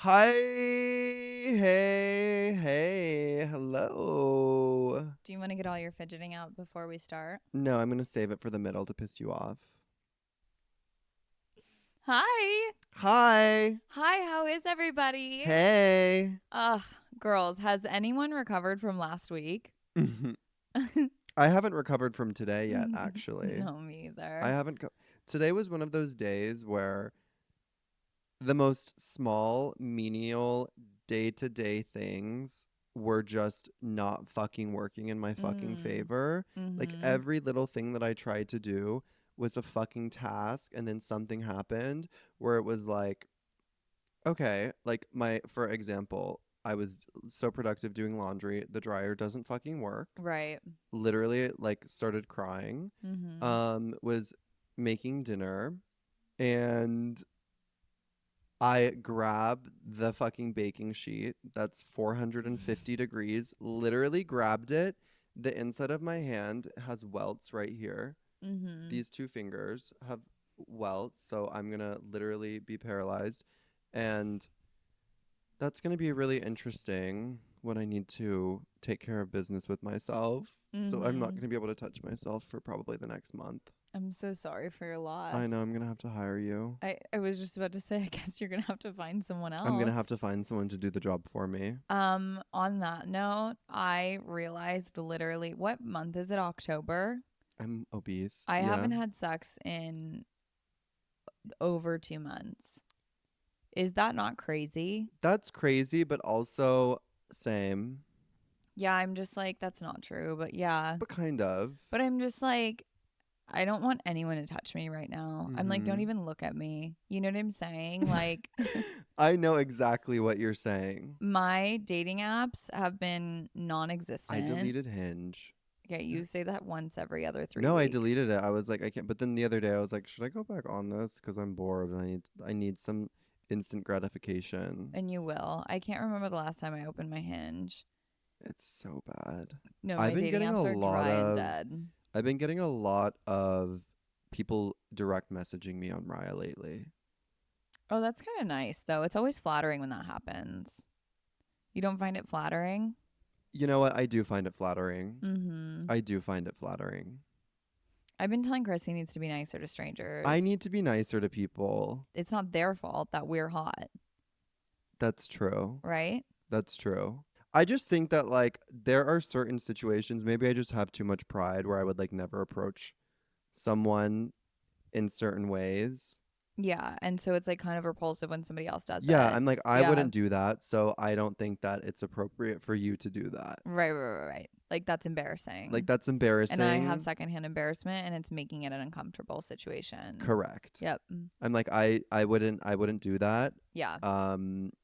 Hi, hey, hello. Do you want to get all your fidgeting out before we start? No, I'm gonna save it for the middle to piss you off. Hi. Hi, Hi, how is everybody? hey. Ugh, girls, has anyone recovered from last week? I haven't recovered from today yet, actually. No, me I either. haven't. Today was one of those days where the most small, menial, day to day things were just not fucking working in my fucking Mm. favor. Like Mm-hmm. every little thing that I tried to do was a fucking task, and then something happened where it was like, okay, like for example, I was so productive doing laundry, the dryer doesn't fucking work. Right. Literally, like, started crying. Mm-hmm. Was making dinner, and I grab the fucking baking sheet that's 450 degrees, literally grabbed it. The inside of my hand has welts right here. Mm-hmm. These two fingers have welts, so I'm going to literally be paralyzed. And that's going to be really interesting when I need to take care of business with myself. So I'm not Mm-hmm. going to be able to touch myself for probably the next month. I'm so sorry for your I know loss. I'm going to have to hire you. I was just about to say, I guess you're gonna have to find someone I'm going to have to else. find someone to do the job for me. On that note, I realized literally what month is it? October. I'm obese. I Yeah. haven't had sex in over 2 months. Is that not crazy? That's crazy, but also same. Yeah, I'm just like, that's not true. But yeah. But kind of. But I'm just like, I don't want anyone to touch me right now. I'm like, don't Mm-hmm. even look at me. You know what I'm saying? Like, I know exactly what you're saying. my dating apps have been non I existent. deleted Hinge. Okay, you say that once every other three No, I deleted weeks. it. I was like, I can't. But then the other day, I was like, should I go back on this? Because I'm bored and I need some instant gratification. And you will. I can't remember the last time I opened my Hinge. It's so bad. No, I've my been dating getting a apps are lot dry and of. dead. I've been getting a lot of people direct messaging me on Raya lately. Oh, that's kind of nice, though. It's always flattering when that happens. You don't find it flattering? You know what? I do find it flattering. Mm-hmm. I do find it flattering. I've been telling Chris he needs to be nicer to I strangers. need to be nicer to people. It's not their fault that we're hot, That's true. right? That's true. I just think that, like, there are certain situations, maybe I just have too much pride where I would, like, never approach someone in certain ways. Yeah, and so it's like kind of repulsive when somebody else does Yeah, it. I'm like, I Yeah. wouldn't do that, so I don't think that it's appropriate for you to do that. Right. Like that's Like, embarrassing. that's And I have embarrassing. secondhand embarrassment and it's making it an uncomfortable situation. Correct. Yep. I'm like, I wouldn't do that. Yeah.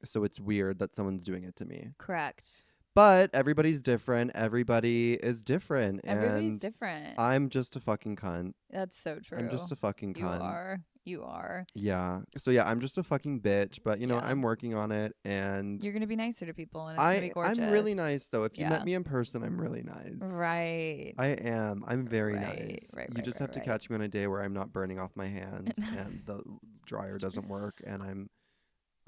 So it's weird that someone's doing it to me. Correct. But everybody's different. Everybody is different. Everybody's And different. I'm just a fucking cunt. That's so I'm true. just a fucking You cunt. are. You are. Yeah. So yeah, I'm just a fucking bitch, but Yeah. I'm working on it, and You're going to be nicer to people and it's going to be I'm really gorgeous. nice though. If you met Yeah. me in person, I'm really nice. Right. I am. I'm very Right. nice. Right. You Right. just have to Right. catch me on a day where I'm not burning off my hands Right. and the dryer It's true. doesn't work and I'm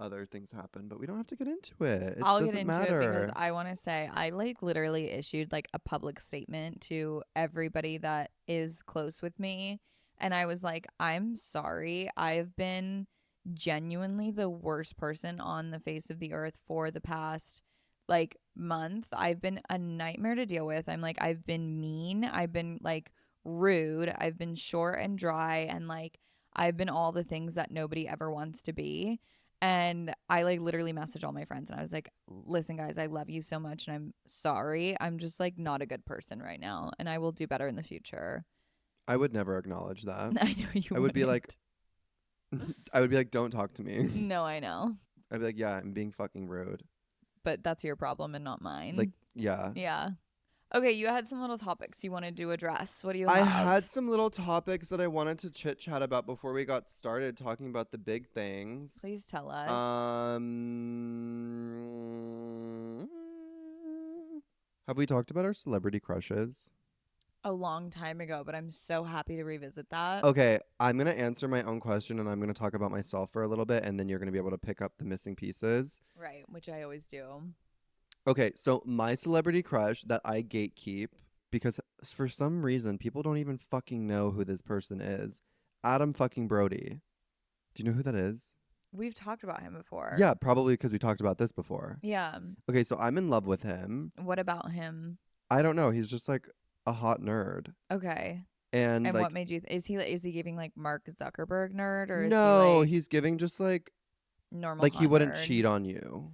other things happen, but we don't have to get into it. It I'll get doesn't into it because matter. I want to say I like literally issued like a public statement to everybody that is close with me. And I was like, I'm sorry. I've been genuinely the worst person on the face of the earth for the past like month. I've been a nightmare to deal with. I'm like, I've been mean. I've been like rude. I've been short and dry. And like, I've been all the things that nobody ever wants to be. And I like literally messaged all my friends and I was like, listen, guys, I love you so much and I'm sorry. I'm just like not a good person right now and I will do better in the future. I would never acknowledge that. I know you I would be like, wouldn't. I would be like, don't talk to me. No, I know. I'd be like, yeah, I'm being fucking rude. But that's your problem and not Like, mine. yeah. Yeah. Okay, you had some little topics you wanted to address. What do you I had have? some little topics that I wanted to chit chat about before we got started talking about the big things. Please tell us. Um, have we talked about our celebrity crushes? a long time ago, but I'm so happy to revisit that. Okay, I'm going to answer my own question and I'm going to talk about myself for a little bit and then you're going to be able to pick up the missing pieces. Right, which I always do. Okay, so my celebrity crush that I gatekeep because for some reason people don't even fucking know who this person is. Adam fucking Brody. Do you know who that is? We've talked about him before. Yeah, probably because we talked about this before. Yeah. Okay, so I'm in love with him. What about him? I don't know. He's just like a hot nerd. Okay. And And what like, made you is he giving like Mark Zuckerberg nerd, or is he no, like he's giving just normal like he hot wouldn't nerd? cheat on you.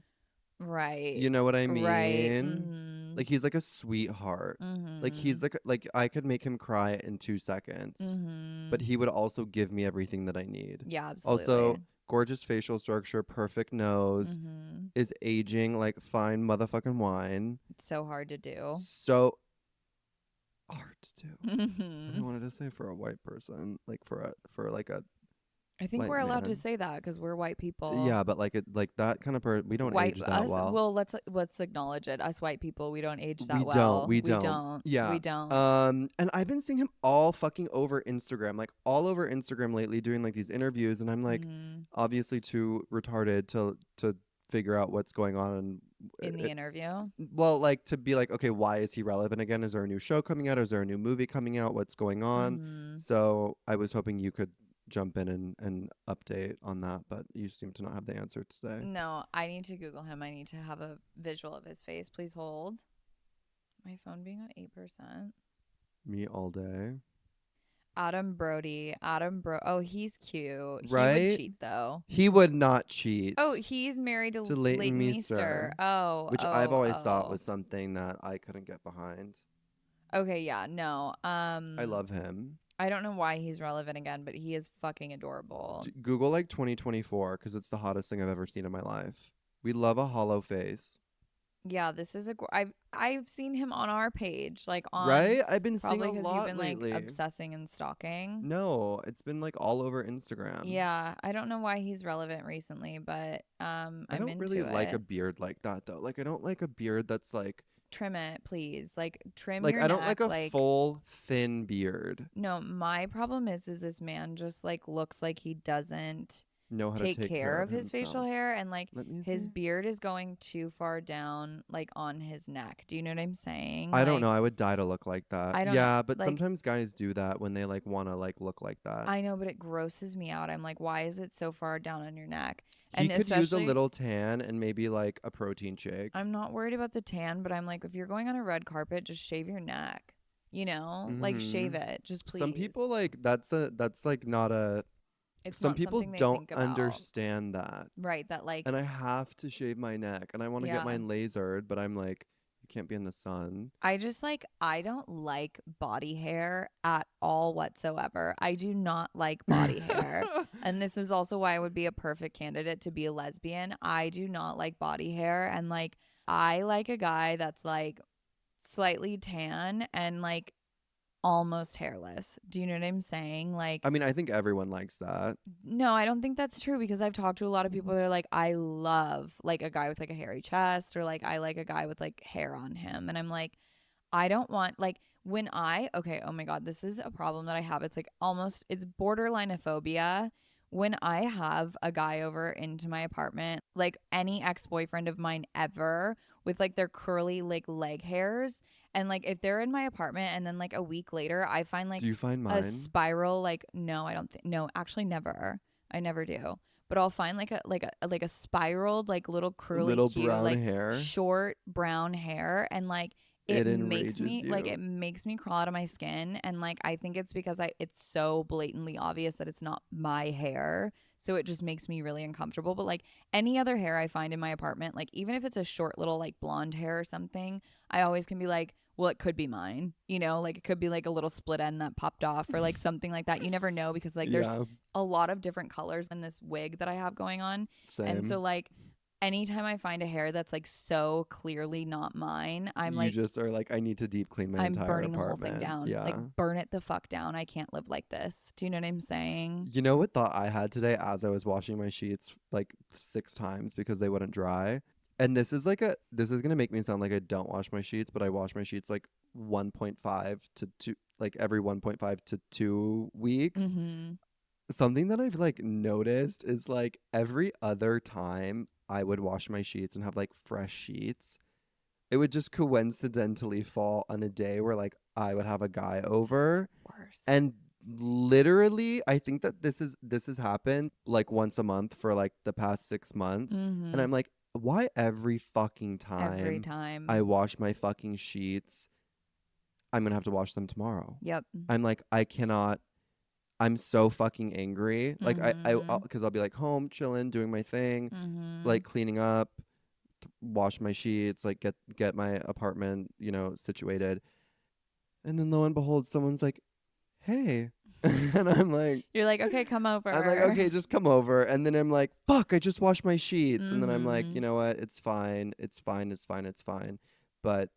Right. You know what I Right. mean? Mhm. Like he's like a sweetheart. Like he's Mhm. like I could make him cry in 2 seconds, but Mhm. he would also give me everything that I need. Yeah, absolutely. Also, gorgeous facial structure, perfect nose, Mhm. is aging like fine motherfucking wine. It's so hard to do. So hard to do. And I Mhm. wanted to say for a white person, like for like a I think white we're allowed to man. say that because we're white people. Yeah, but like it like that kind of we don't White age that us. well. Well, let's acknowledge it. Us white people, we don't age We that don't. well. We We don't. don't. Yeah. We don't. And I've been seeing him all fucking over Instagram, like all over Instagram lately, doing like these interviews, and I'm like, Mhm. obviously too retarded to figure out what's going on. And In the interview. well, like to be like, okay, why is he relevant again? Is there a new show coming out? Is there a new movie coming out? What's going on? Mhm. So I was hoping you could jump in and update on that, but you seem to not have the answer today. No, I need to Google him. I need to have a visual of his face. Please hold. My phone being on 8%. Me all day. Adam Brody. Oh, he's cute. He would Right? cheat though. He would not Oh, cheat he's married to to Leighton Leighton Meester. Meester, Oh, which I've oh, always thought oh. was something that I couldn't get behind. Okay, yeah, no. I love him. I don't know why he's relevant again, but he is fucking adorable. Google like 2024 because it's the hottest thing I've ever seen in my life. We love a hollow face. Yeah, this is I've seen him on our page, like on Right? I've been seeing probably a because you've lot been like lately. obsessing and stalking. No, it's been like all over Instagram. Yeah, I don't know why he's relevant recently, but I I'm don't really into like a it. beard like that though. Like I don't like a beard that's Trim it, please. Like trim your I don't like neck. a Like full thin beard. no, my problem is this man just like looks like he doesn't Know how to take take care care of of his facial himself. hair, and like Let me his see. beard is going too far down like on his neck. Do you know what I'm saying? I don't know. Like I would die to look like that. I don't know. Yeah, but Like sometimes guys do that when they like want to like look like that. I know, but it grosses me out. I'm like, why is it so far down on your neck? He And could use a especially little tan and maybe like a protein shake. I'm not worried about the tan, but I'm like, if you're going on a red carpet, just shave your neck. You know? Like shave Mhm. it. Just Some please. people like that's like not a It's some not people something they don't think about. understand that. Right, that like And I have to shave my neck and I want to get yeah. mine lasered, but I'm like you can't be in the sun. I just like I don't like body hair at all whatsoever. I do not like body hair. And this is also why I would be a perfect candidate to be a lesbian. I do not like body hair, and like I like a guy that's like slightly tan and like almost hairless. Do you know what I'm saying? Like I mean, I think everyone likes that. no, I don't think that's true because I've talked to a lot of people that are like, I love like a guy with like a hairy chest, or like I like a guy with like hair on him. And I'm like, I don't want like okay, oh my God, this is a problem that I have. It's like almost, it's borderline a phobia. When I have a guy over into my apartment, like any ex boyfriend of mine ever with like their curly like leg hairs, and like if they're in my apartment and then like a week later, I find Do like you find a mine? spiral, like, no, I don't think, no, actually never. I never do. But I'll find like a spiraled, like little curly, Little cute, brown like hair. short brown hair, and like It enrages it you. makes me crawl out of my skin, and like I think it's because it's so blatantly obvious that it's not my hair, so it just makes me really uncomfortable. But like any other hair I find in my apartment, like even if it's a short little like blonde hair or something, I always can be like, well, it could be mine, you know, like it could be like a little split end that popped off or like something like that. You never know because like there's Yeah, a lot of different colors in this wig that I have going on, and so same. like anytime I find a hair that's like so clearly not mine, You just are like, I need to deep clean my I'm entire burning the whole thing apartment. down. Like Yeah. burn it the fuck down. I can't live like this. Do you know what I'm saying? You know what thought I had today as I was washing my sheets like 6 times because they wouldn't dry? And this is gonna make me sound like I don't wash my sheets, but I wash my sheets like 1.5 to 2, like every 1.5 to 2 weeks. Mm-hmm. Something that I've like noticed is like every other time I would wash my sheets and have like fresh sheets, it would just coincidentally fall on a day where like I would have a guy That's the over. worst. And literally, I think that this has happened like once a month for like the past 6 months. And Mm-hmm. I'm like, why every fucking Every time I time. wash my fucking sheets, I'm gonna have to wash them tomorrow? Yep. I'm like, I cannot. I'm so fucking angry. Like Mm-hmm. because I'll be like home chilling, doing my thing, Mm-hmm. like cleaning up, wash my sheets, like get my apartment, situated. And then lo and behold, someone's like, "Hey," and You're like, okay, come I'm like, over. okay, just come over. And then I'm like, fuck, I just washed my sheets. And then I'm like, Mm-hmm. you know what? It's fine. It's fine. It's fine. It's fine. But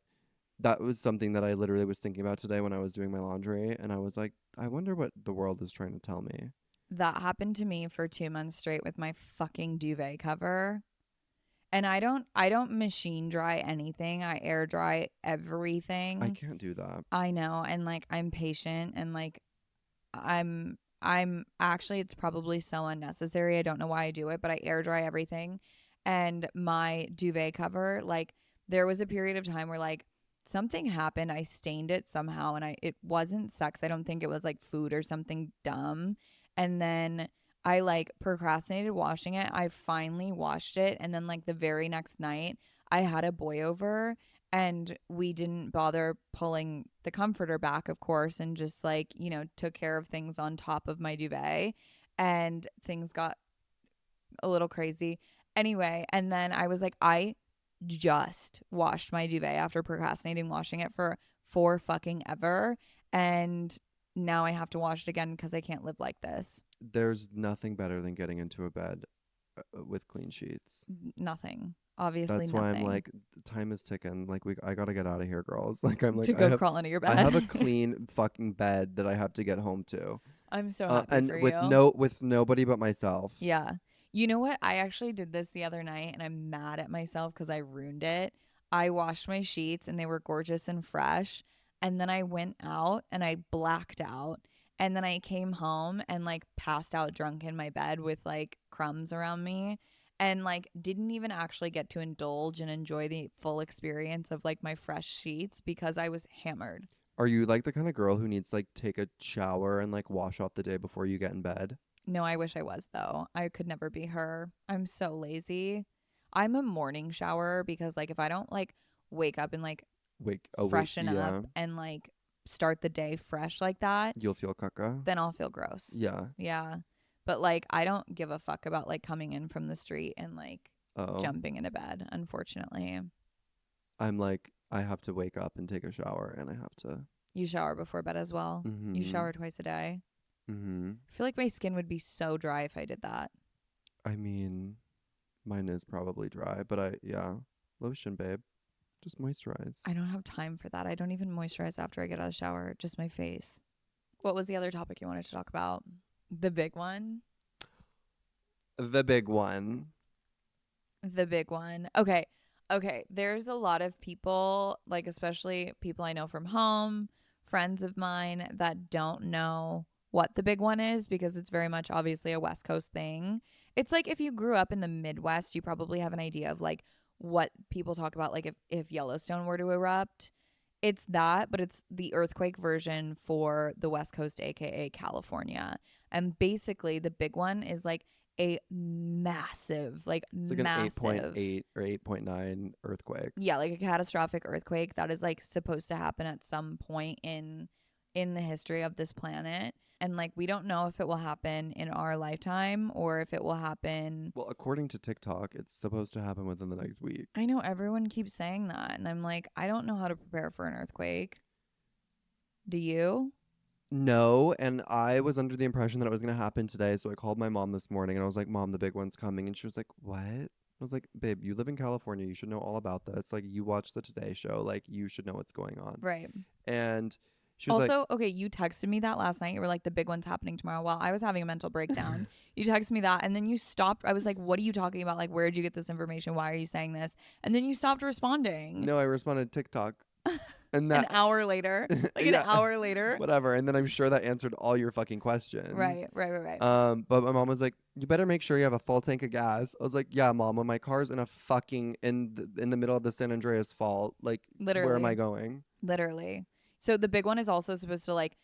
that was something that I literally was thinking about today when I was doing my laundry. And I was like, I wonder what the world is trying to tell me. That happened to me for 2 months straight with my fucking duvet cover. And I don't machine dry anything. I air dry I everything. can't do that. I know. And like I'm patient and like I'm actually it's probably so unnecessary. I don't know why I do it, but I air dry everything. And my duvet cover, like there was a period of time where like something happened. I stained it somehow and it wasn't sex. I don't think it was like food or something dumb. And then I like procrastinated washing it. I finally washed it and then like the very next night I had a boy over and we didn't bother pulling the comforter back, of course, and just like, took care of things on top of my duvet. And things got a little crazy. Anyway, and then I was like, I just washed my duvet after procrastinating washing it for fucking ever. And now I have to wash it again because I can't live like this. There's nothing better than getting into a bed with clean sheets. Nothing. Obviously, That's why I'm nothing. like, time is ticking. Like I gotta get out of here, girls. Like I'm like To go crawl into your I have a bed. clean fucking bed that I have to get home to. I'm so happy And for with you. nobody but myself. Yeah. You know what? I actually did this the other night and I'm mad at myself because I ruined it. I washed my sheets and they were gorgeous and fresh. And then I went out and I blacked out. And then I came home and like passed out drunk in my bed with like crumbs around me and like didn't even actually get to indulge and enjoy the full experience of like my fresh sheets because I was hammered. Are you like the kind of girl who needs to like take a shower and like wash off the day before you get in bed? No, I wish I was though. I could never be her. I'm so lazy. I'm a morning shower because like if I don't like wake up and like Wait, freshen up yeah. and like start the day fresh like that, You'll feel caca. then I'll feel gross. Yeah. Yeah. But like I don't give a fuck about like coming in from the street and like Oh. jumping into bed, unfortunately. I'm like, I have to wake up and take a shower and I have to. You shower before bed as well. You Mhm. shower twice a day. Mhm. I feel like my skin would be so dry if I did that. I mean, mine is probably dry, but yeah. Lotion, babe. Just moisturize. I don't have time for that. I don't even moisturize after I get out of the shower, just my face. What was the other topic you wanted to talk about? The big one? The big one. The big one. Okay. Okay. There's a lot of people, like, especially people I know from home, friends of mine that don't know what the big one is because it's very much obviously a West Coast thing. It's like if you grew up in the Midwest, you probably have an idea of like what people talk about, like if Yellowstone were to erupt. It's that, but it's the earthquake version for the West Coast, aka California. And basically, the big one is like a massive, like It's like an massive, 8.8 or 8.9 earthquake. yeah, like a catastrophic earthquake that is like supposed to happen at some point in the history of this planet. And like we don't know if it will happen in our lifetime or if it will happen. Well, according to TikTok, it's supposed to happen within the next week. I know everyone keeps saying that, and I'm like, I don't know how to prepare for an earthquake. Do you? No, and I was under the impression that it was going to happen today, so I called my mom this morning and I was like, "Mom, the big one's coming." And she was like, "What?" I was like, "Babe, you live in California. You should know all about this. Like, you watch the Today Show. Like, you should know what's going on." Right. And She was like, Also, okay, you texted me that last night. You were like, the big one's happening tomorrow. While I was having a mental breakdown, you texted me that, and then you stopped. I was like, what are you talking about? Like, where did you get this information? Why are you saying this? And then you stopped responding. no, I responded TikTok. And An that, hour later, like an yeah, hour later. whatever. And then I'm sure that answered all your fucking questions. Right. But my mom was like, "You better make sure you have a full tank of gas." I was like, "Yeah, mom. When my car's in a fucking in the middle of the San Andreas Fault, like, where am I Literally. going?" Literally. So the big one is also supposed to like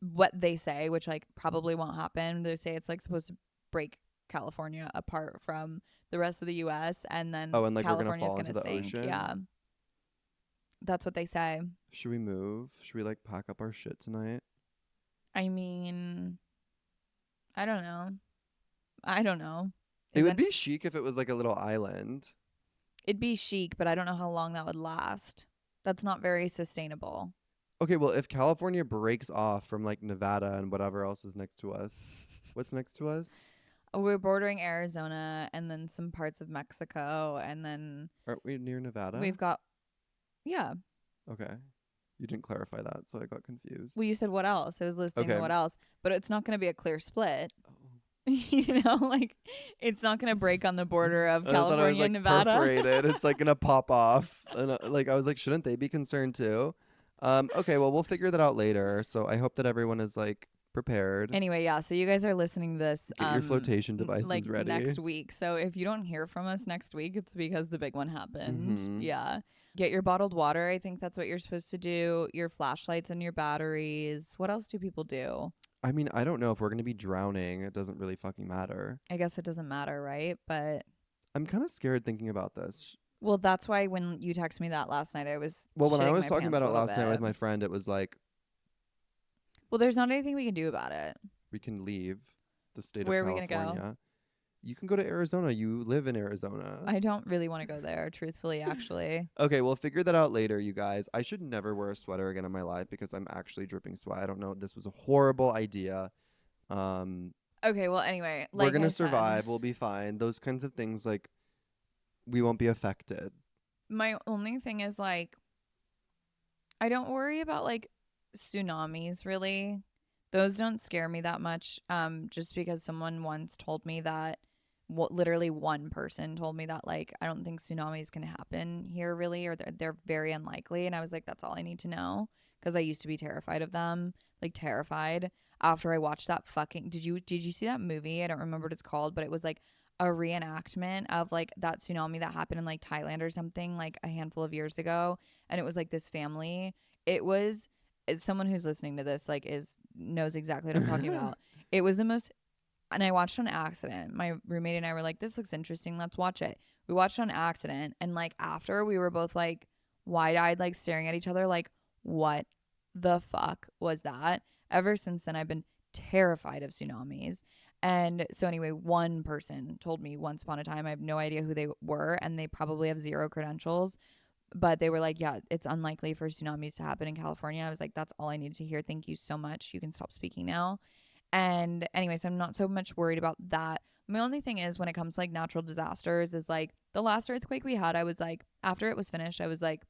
what they say, which like probably won't happen. They say it's like supposed to break California apart from the rest of the US and Oh, then and like we're gonna California is fall going into to the sink. Yeah. ocean. That's what they say. Should we move? Should we like pack up our shit tonight? I mean, I don't know. I don't know. It would Isn't be chic if it was like a little island. it'd be chic, but I don't know how long that would last. That's not very sustainable. Okay, well, if California breaks off from like Nevada and whatever else is next to us, what's next to us? We're bordering Arizona and then some parts of Mexico and then Aren't we near Nevada? we've got yeah. Okay. You didn't clarify that, so I got confused. Well, you said what else? It was listing the Okay. what else, but it's not going to be a clear split. Oh. You know, like it's not going to break on the border of I thought I was California and like Nevada. perforated. It's like gonna pop off, and like I was like, shouldn't they be concerned too? Okay, well we'll figure that out later. So I hope that everyone is like prepared. Anyway, yeah. So you guys are listening to this, Get your flotation like devices ready. next week. So if you don't hear from us next week, it's because the big one happened. Mhm. Yeah. Get your bottled water. I think that's what you're supposed to do. Your flashlights and your batteries. What else do people do? I mean, I don't know if we're gonna be drowning. It doesn't really fucking matter. I guess it doesn't matter, right? But I'm kind of scared thinking about this. well, that's why when you texted me that last night, I was Well, when I shitting was my talking pants about a it little last night with bit. my friend, it was like Well, there's not anything we can do about it. we can leave the state Where of are we gonna go? California. You can go to Arizona. You live in Arizona. I don't really want to go there, truthfully, actually. Okay, we'll figure that out later, you guys. I should never wear a sweater again in my life because I'm actually dripping sweat. I don't know. This was a horrible idea. Um, Okay, well, anyway, we're like gonna I said, survive. We'll be fine. Those kinds of things, like, we won't be affected. my only thing is like, I don't worry about like tsunamis really. Those don't scare me that much. Just because someone once told me that, literally one person told me that like I don't think tsunamis can happen here really, or they're very unlikely. And I was like, that's all I need to know because I used to be terrified of them, like terrified. After I watched that fucking, did you see that movie? I don't remember what it's called, but it was like a reenactment of like that tsunami that happened in like Thailand or something like a handful of years ago, and it was like this family. It was someone who's listening to this like is knows exactly what I'm talking about. It was the most, and I watched on accident. My roommate and I were like, this looks interesting, let's watch it. We watched on accident, and like after we were both like wide-eyed, like staring at each other like, what the fuck was that? Ever since then I've been terrified of tsunamis. And so anyway, one person told me once upon a time, I have no idea who they were, and they probably have zero credentials, but they were like, yeah, it's unlikely for tsunamis to happen in California. I was like, that's all I needed to hear. Thank you so much. You can stop speaking now. And anyway, so I'm not so much worried about that. My only thing is when it comes to like natural disasters is like the last earthquake we had, I was like, after it was finished, I was like,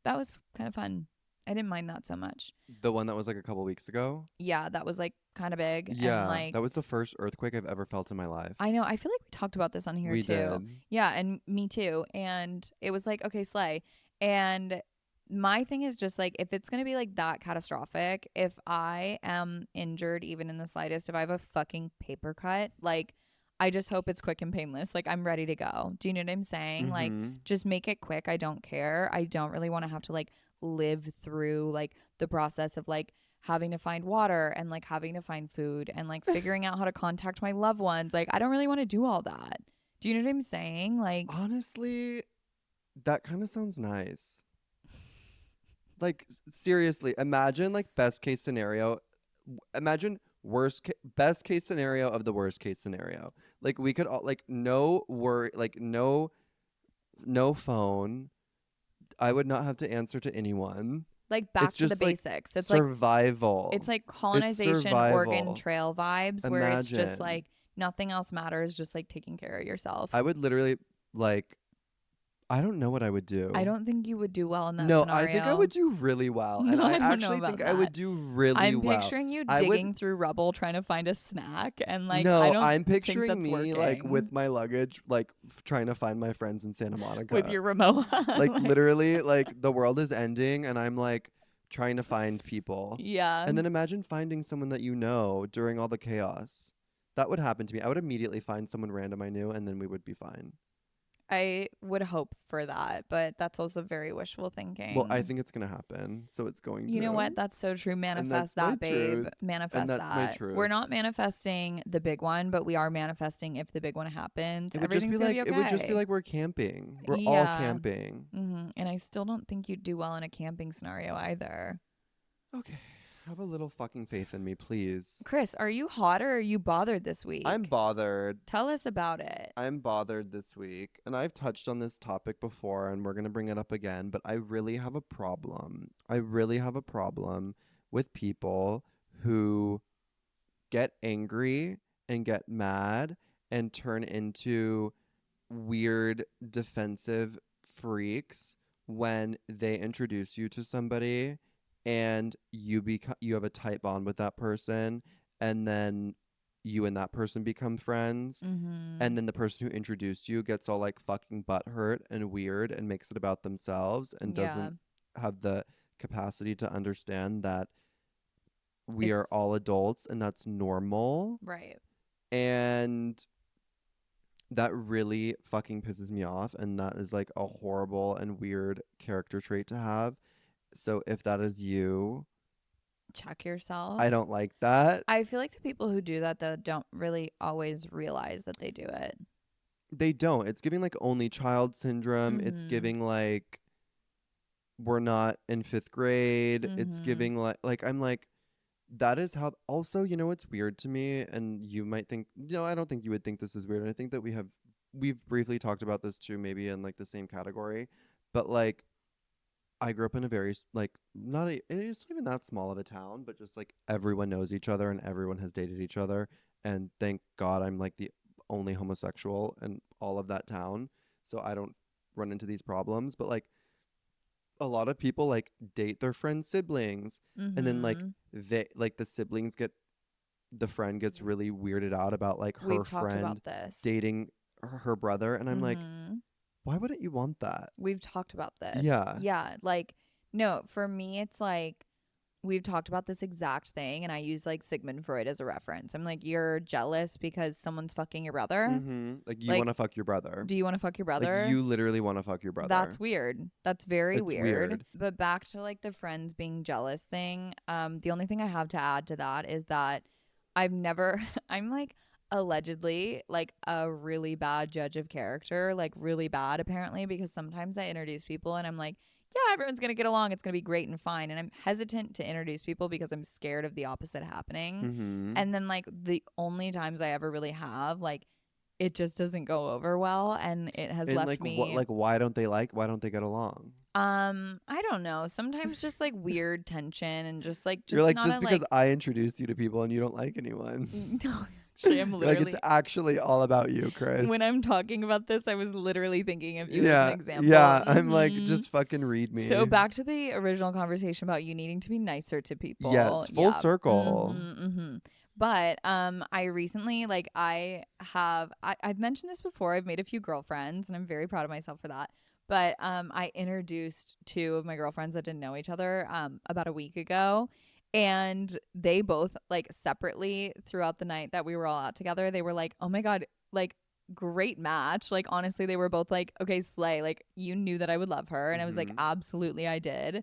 that was kind of fun. I didn't mind that so much. The one that was like a couple weeks ago. Yeah, that was like kind of big. And Yeah, like, that was the first earthquake I've ever felt in my life. I know, I feel like we talked about this on here We too. did. Yeah, and me too. And it was like, okay, slay. And my thing is just like, if it's going to be like that catastrophic, if I am injured even in the slightest, if I have a fucking paper cut, like, I just hope it's quick and painless. Like, I'm ready to go. Do you know what I'm saying? Like, Mhm. just make it quick. I don't care. I don't really want to have to like live through like the process of like having to find water and like having to find food and like figuring out how to contact my loved ones. Like, I don't really want to do all that. Do you know what I'm saying? Like, Honestly, that kind of sounds nice. Like seriously, imagine like best case scenario. Imagine best case scenario of the worst case scenario. Like we could all like no worry, like no phone. I would not have to answer to anyone. like back It's to the just like basics. It's like survival. it's like colonization Oregon survival. Trail vibes where it's just Imagine. like nothing else matters, just like taking care of yourself. I would literally like I don't know what I would I do. don't think you would do well in that No, I think I would scenario. do really well. And No, I I don't know actually about think I would that. do really I'm well. picturing you I would digging through rubble trying to find a snack, and like I No, don't I'm think picturing that's me like working with my luggage, like trying to find my friends in Santa with Monica. your remote. Like Like, literally, like the world is ending and I'm like trying to find people. yeah. And then imagine finding someone that you know during all the chaos. That would happen to me. I would immediately find someone random I knew and then we would be fine. I would hope for that, but that's also very wishful Well, I thinking. think it's going to happen. So it's going You know what? to. That's so true. And Manifest that's my that, babe. truth. And Manifest that's my that. We're truth. not manifesting the big one, but we are manifesting if the big one happens. Everything's going to be It would just be okay. like we're camping. We're all Yeah. camping. And I still don't think you'd do well in a camping scenario either. Okay. Have a little fucking faith in me, please. Chris, are you hot or are you bothered this I'm week? bothered. Tell us about it. I'm bothered this week, and I've touched on this topic before, and we're going to bring it up again, but I really have a problem. I really have a problem with people who get angry and get mad and turn into weird defensive freaks when they introduce you to somebody and you have a tight bond with that person, and then you and that person become friends, Mm-hmm. and then the person who introduced you gets all like fucking butthurt and weird and makes it about themselves and Yeah. doesn't have the capacity to understand that we are It's all adults and that's normal. right. And that really fucking pisses me off. And that is like a horrible and weird character trait to have. So if that is you, Check yourself. I don't like that. I feel like the people who do that though don't really always realize that they do it. They don't. It's giving like only child syndrome. It's Mm-hmm. giving like we're not in fifth grade. It's Mm-hmm. giving like I'm like that is how also, you know what's weird to me, and you might think, I don't think you would think this is weird. And I think that we've briefly talked about this too, maybe in like the same category. But like I grew up in a very like it's not even that small of a town, but just like everyone knows each other and everyone has dated each other. And thank God I'm like the only homosexual in all of that town, so I don't run into these problems. But like a lot of people like date their friends' siblings, and then like Mm-hmm. the siblings get the friend gets really weirded out about like her We've talked friend about this. dating her brother, and I'm like, Mm-hmm. why wouldn't you want that? We've talked about this. Yeah. Yeah. Like, no, for me, it's like we've talked about this exact thing, and I use like Sigmund Freud as a reference. I'm like, you're jealous because someone's fucking your brother. Like you want to Like, fuck your brother. do you want to fuck your Like brother? you literally want to fuck your That's brother. weird. That's very It's weird. weird. But back to like the friends being jealous thing. The only thing I have to add to that is that I've never I'm like allegedly like a really bad judge of character, like really bad apparently, because sometimes I introduce people and I'm like, yeah, everyone's going to get along. It's going to be great and fine. And I'm hesitant to introduce people because I'm scared of the opposite happening. Mm-hmm. And then like the only times I ever really have, like it just doesn't go over well, and it has And left like what me like why don't they get along? I don't know. Sometimes just like weird tension and You're just like, not just a because like I introduced you to people and you don't like anyone. no, actually I'm You're like, it's literally actually all about you, when Chris. I'm talking about this, I was literally thinking of you as an Yeah, example. yeah. I'm like, just fucking read So me. back to the original conversation about you needing to be nicer to people. Yes, full Yeah. circle. But I recently like I've mentioned this before. I've made a few girlfriends and I'm very proud of myself for that. But I introduced two of my girlfriends that didn't know each other about a week ago, and they both like separately throughout the night that we were all out together, they were like, "Oh my god, like great match." Like honestly, they were both like, "Okay, slay. Like you knew that I would love her." And I was like, Mm-hmm. "Absolutely I did."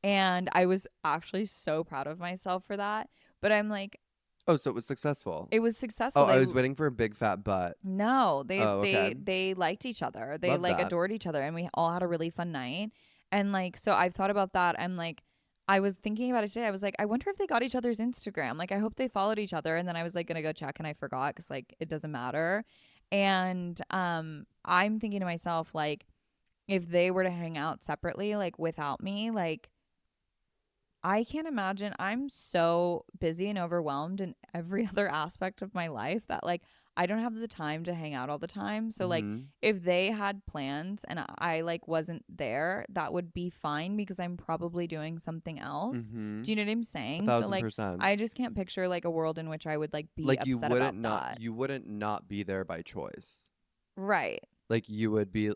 And I was actually so proud of myself for that. But I'm like, Oh, so it was successful. it was Oh, successful. I They was waiting for a big fat butt. no, they Oh, okay. they they liked each other. They Love like that. adored each other, and we all had a really fun night. And like so I've thought about that. I'm like I was thinking about it today. I was like, I wonder if they got each other's Instagram. Like I hope they followed each other, and then I was like gonna go check and I forgot cuz like it doesn't matter. And I'm thinking to myself like if they were to hang out separately like without me, like I can't imagine. I'm so busy and overwhelmed in every other aspect of my life that like I don't have the time to hang out all the time. So like Mm-hmm. if they had plans and I like wasn't there, that would be fine because I'm probably doing something else. Mm-hmm. Do you know what I'm A saying? So thousand like percent. I just can't picture like a world in which I would like be Like upset about that. you wouldn't not be there by choice. Right. Like you would be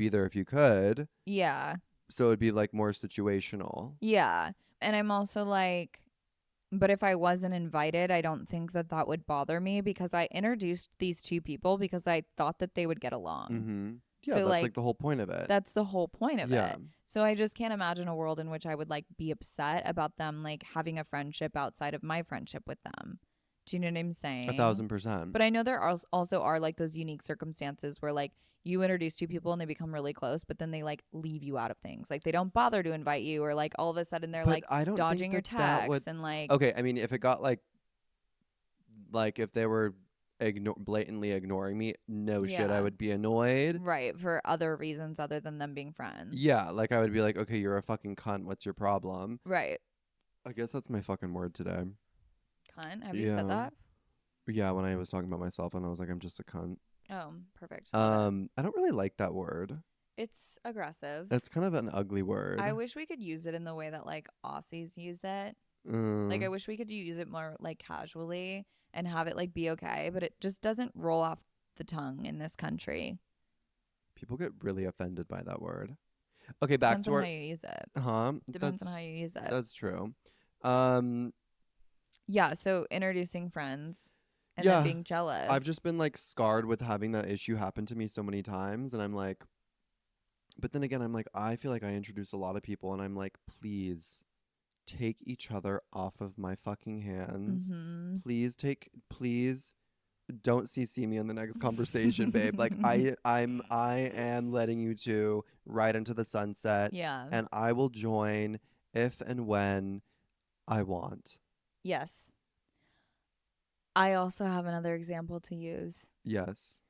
there if you could. Yeah. So it'd be like more situational. Yeah. And I'm also like, but if I wasn't invited, I don't think that that would bother me because I introduced these two people because I thought that they would get along. Mm-hmm. Yeah, So that's like like the whole point of it. that's the whole point of Yeah. it. So I just can't imagine a world in which I would like be upset about them like having a friendship outside of my friendship with them. Do you know what I'm A saying? thousand percent. But I know there also are like those unique circumstances where like you introduce two people and they become really close, but then they like leave you out of things. Like they don't bother to invite you, or like all of a sudden they're But like I don't think dodging your that that would. texts and like, Okay, I mean, if it got like if they were blatantly ignoring me, no shit, I yeah, would be annoyed. right, for other reasons other than them being friends. Yeah, like I would be like, okay, you're a fucking cunt. What's your problem? Right. I guess that's my fucking word today. Cunt. Have you said Yeah. that? Yeah, when I was talking about myself and I was like, I'm just a cunt. Oh, perfect. Love it. I don't really like that word. It's aggressive. It's kind of an ugly I word. wish we could use it in the way that like Aussies use it. Like I Mm, wish we could use it more like casually and have it like be okay, but it just doesn't roll off the tongue in this country. people get really offended by that word. Okay, back Depends to on how our you use it. huh. Depends on how you use it. That's true. Um, Yeah, so introducing friends and then yeah, being jealous. I've just been like scarred with having that issue happen to me so many times, and I'm like, but then again, I'm like, I feel like I introduce a lot of people, and I'm like, please take each other off of my fucking hands. Mhm. Please don't CC me on the next conversation, babe. Like I am letting you two right into the sunset, Yeah. and I will join if and when I want. Yes. I also have another example to use. Yes.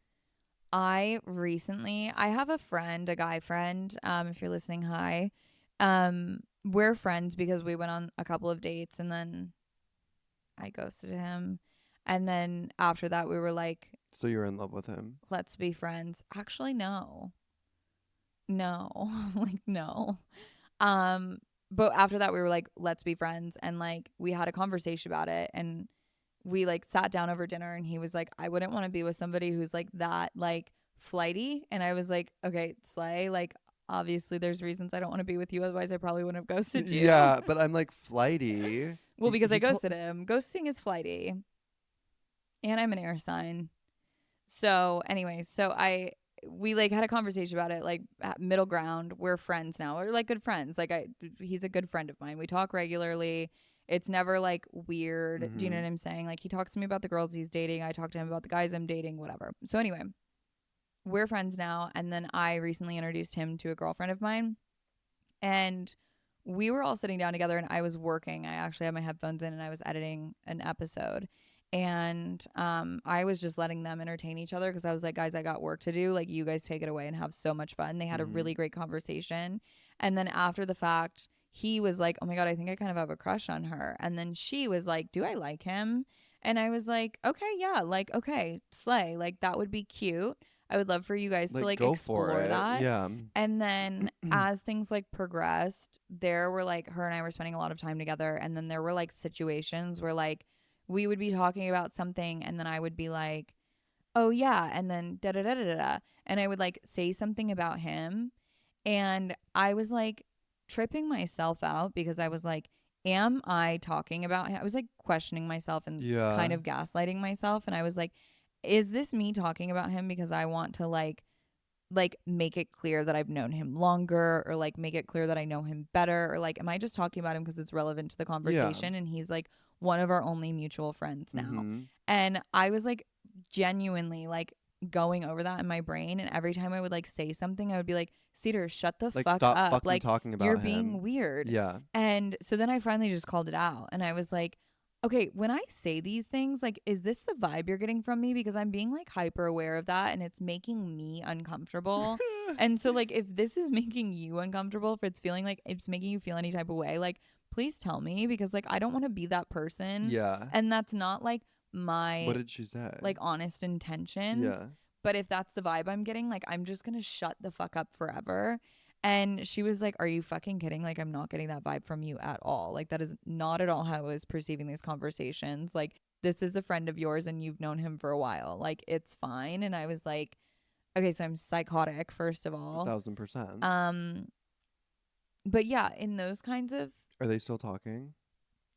I have a friend, a guy friend, if you're listening, hi. We're friends because we went on a couple of dates and then I ghosted him. And then after that we were like, So you're in love with him. let's be friends. Actually, no. No. Like no. Um, but after that we were like, let's be friends, and like we had a conversation about it, and we like sat down over dinner and he was like, I wouldn't want to be with somebody who's like that like flighty. And I was like, okay, slay. Like obviously there's reasons I don't want to be with you. Otherwise I probably wouldn't have ghosted you. Yeah, but I'm like flighty. Well, because I He called. ghosted him. Ghosting is flighty. And I'm an air sign. So anyway, we like had a conversation about it, like middle ground. We're friends now. We're like good friends. He's a good friend of mine. We talk regularly. It's never like weird. Do you know Mm-hmm. what I'm saying? Like he talks to me about the girls he's dating. I talk to him about the guys I'm dating, whatever. So anyway, we're friends now. And then I recently introduced him to a girlfriend of mine. And we were all sitting down together and I was working. I actually had my headphones in and I was editing an episode. And I was just letting them entertain each other because I was like, guys, I got work to do. Like, you guys take it away and have so much fun. They had a Mm-hmm. really great conversation. And then after the fact, he was like, oh my God, I think I kind of have a crush on her. And then she was like, do I like him? And I was like, okay, yeah, like, okay, slay. Like, that would be cute. I would love for you guys to Like like go for explore it. that. Yeah. And then as things like progressed, there were like her and I were spending a lot of time together. And then there were like situations where like we would be talking about something and then I would be like, oh yeah. And then da da da da da. Da. And I would like say something about him. And I was like tripping myself out because I was like, am I talking about him? I was like questioning myself and Yeah. kind of gaslighting myself. And I was like, is this me talking about him because I want to like make it clear that I've known him longer, or like make it clear that I know him better, or like am I just talking about him because it's relevant to the Yeah. conversation and he's like one of our only mutual friends now. Mm-hmm. And I was like genuinely like going over that in my brain, and every time I would like say something I would be like, Cedar, shut the Like fuck stop up, fucking like talking you're about being him. weird. Yeah. And so then I finally just called it out and I was like, okay, when I say these things, like, is this the vibe you're getting from me? Because I'm being like hyper aware of that and it's making me uncomfortable. And so, like, if this is making you uncomfortable, if it's feeling like it's making you feel any type of way, like, please tell me because, like, I don't want to be that person. Yeah. And that's not like What my did she say? like honest intentions. Yeah. But if that's the vibe I'm getting, like I'm just gonna shut the fuck up forever. And she was like, "Are you fucking kidding? Like I'm not getting that vibe from you at all. Like that is not at all how I was perceiving these conversations. Like this is a friend of yours and you've known him for a while. Like it's fine." And I was like, "Okay, so I'm psychotic first of all." 1,000%. Um but yeah, in those kinds of, Are they still talking?